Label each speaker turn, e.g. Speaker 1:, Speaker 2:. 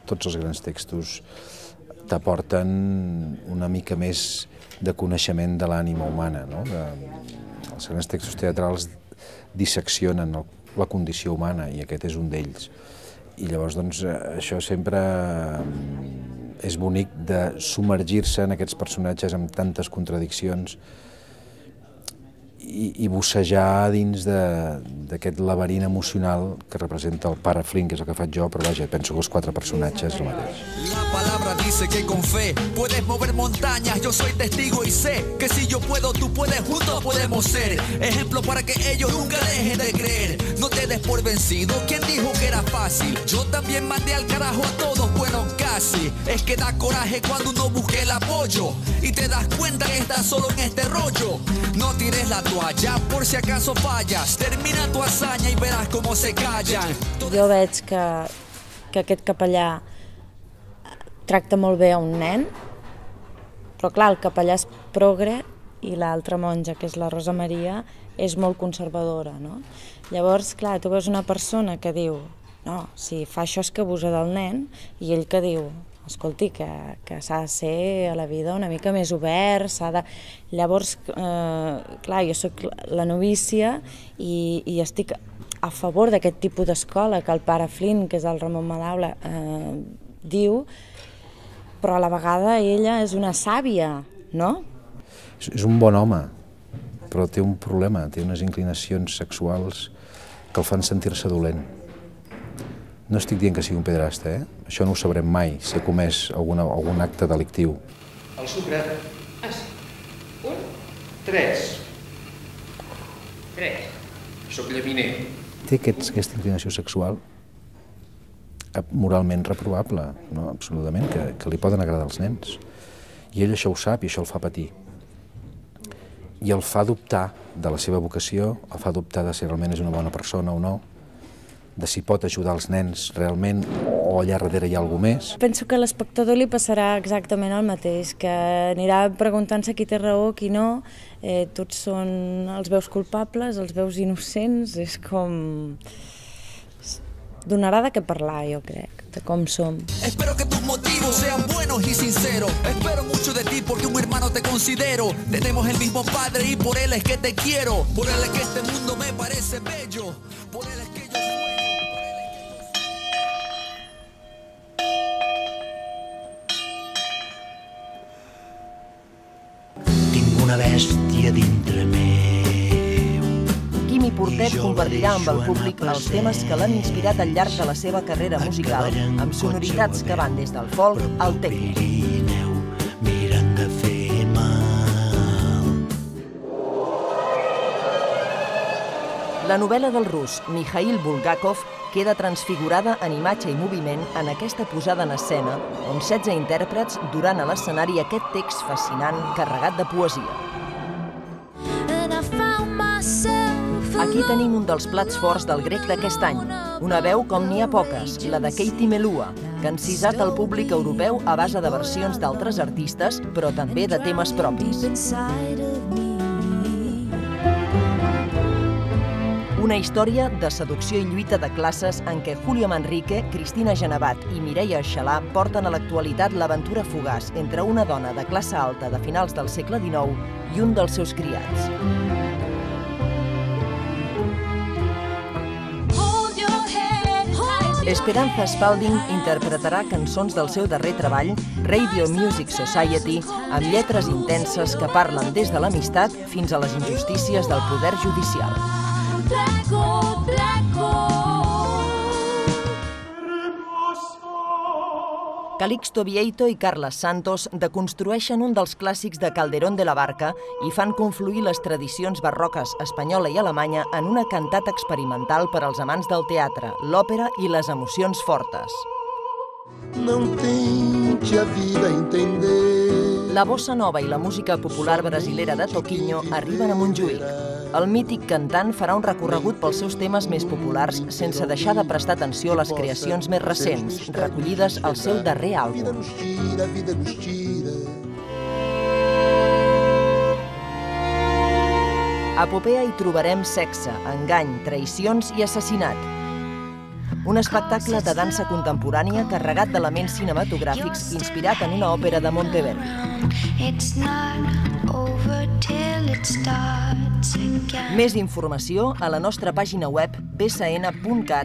Speaker 1: tots els grans textos t'aporten una mica més de coneixement de l'ànima humana, no? Els grans textos teatrals disseccionen la condició humana i aquest és un d'ells. I llavors, doncs, això sempre és bonic de submergir-se en aquests personatges amb tantes contradiccions i bussejar dins d'aquest laberint emocional que representa el pare Flynn, que és el que faig jo, però vaja, penso que els 4 personatges el mateix.
Speaker 2: La palabra dice que con fe puedes mover montañas, yo soy testigo y sé que si yo puedo, tú puedes, juntos podemos ser ejemplo para que ellos nunca dejen de creer. No te des por vencido, ¿quién dijo que era fácil? Yo también mandé al carajo a todos, bueno, casi. Es que da coraje cuando uno busca el apoyo y te das cuenta que estás solo en este rollo. No tires la toalla por si acaso fallas, termina tu hazaña y verás cómo se callan.
Speaker 3: Jo veig que aquest capellà tracta molt bé a un nen, però clar, el capellà és progre i l'altra monja, que és la Rosa Maria, és molt conservadora, no? Llavors, clar, tu veus una persona que diu, no, si fa això és que abusa del nen, i ell que diu, escolti, que s'ha de ser a la vida una mica més obert, s'ha de... Llavors, clar, jo soc la novícia i estic a favor d'aquest tipus d'escola que el pare Flynn, que és el Ramon Madaula, diu, però a la vegada ella és una sàvia, no?
Speaker 1: És un bon home, però té un problema, té unes inclinacions sexuals que el fan sentir-se dolent. No estic dient que sigui un pedrasta, Això no ho sabrem mai, si ha comès algun acte delictiu.
Speaker 4: El sucre... Ah, sí. 1, 3. 3. Soc llaminer.
Speaker 1: Té aquesta inclinació sexual moralment reprovable, no? Absolutament, que li poden agradar als nens. I ell això ho sap i això el fa patir. I el fa dubtar de la seva vocació, el fa dubtar de si realment és una bona persona o no, de si pot ajudar els nens realment o allà darrere hi ha alguna més.
Speaker 3: Penso que a l'espectador li passarà exactament el mateix, que anirà preguntant-se qui té raó, qui no, tots són els veus culpables, els veus innocents, és com... Donarà de què parlar, jo crec, de com som.
Speaker 2: Espero que tus motivos sean buenos y sinceros. Espero mucho de ti porque un hermano te considero. Tenemos el mismo padre y por él es que te quiero. Por él es que este mundo me parece bello. Por él es que yo sueño.
Speaker 5: Tinc una bèstia dintre meu.
Speaker 6: Quimi Portet compartirà amb el públic els temes que l'han inspirat al llarg de la seva carrera musical, amb sonoritats que van des del folk al techno.
Speaker 5: Miren de fer mal.
Speaker 6: La novel·la del rus Mikhail Bulgakov queda transfigurada en imatge i moviment en aquesta posada en escena, on 16 intèrprets duran a l'escenari aquest text fascinant carregat de poesia. Aquí tenim un dels plats forts del grec d'aquest any, una veu com n'hi ha poques, la de Katie Melua, que ha encisat el públic europeu a base de versions d'altres artistes, però també de temes propis. Una història de seducció i lluita de classes en què Julio Manrique, Cristina Genevat i Mireia Aixalà porten a l'actualitat l'aventura fugaç entre una dona de classe alta de finals del segle XIX i un dels seus criats. Esperanza Spalding interpretarà cançons del seu darrer treball, Radio Music Society, amb lletres intenses que parlen des de l'amistat fins a les injustícies del poder judicial. Calixto Vieito i Carles Santos deconstrueixen un dels clàssics de Calderón de la Barca i fan confluir les tradicions barroques espanyola i alemanya en una cantata experimental per als amants del teatre, l'òpera i les emocions fortes.
Speaker 7: Não tente a vida entender.
Speaker 6: La bossa nova i la música popular brasilera de Toquinho arriben a Montjuïc. El mític cantant farà un recorregut pels seus temes més populars sense deixar de prestar atenció a les creacions més recents, recollides al seu darrer àlbum. A Popea hi trobarem sexe, engany, traïcions i assassinat. un espectacle de dansa contemporània carregat d'elements cinematogràfics inspirat en una òpera de Monteverdi. Més informació a la nostra pàgina web bsn.cat/grec.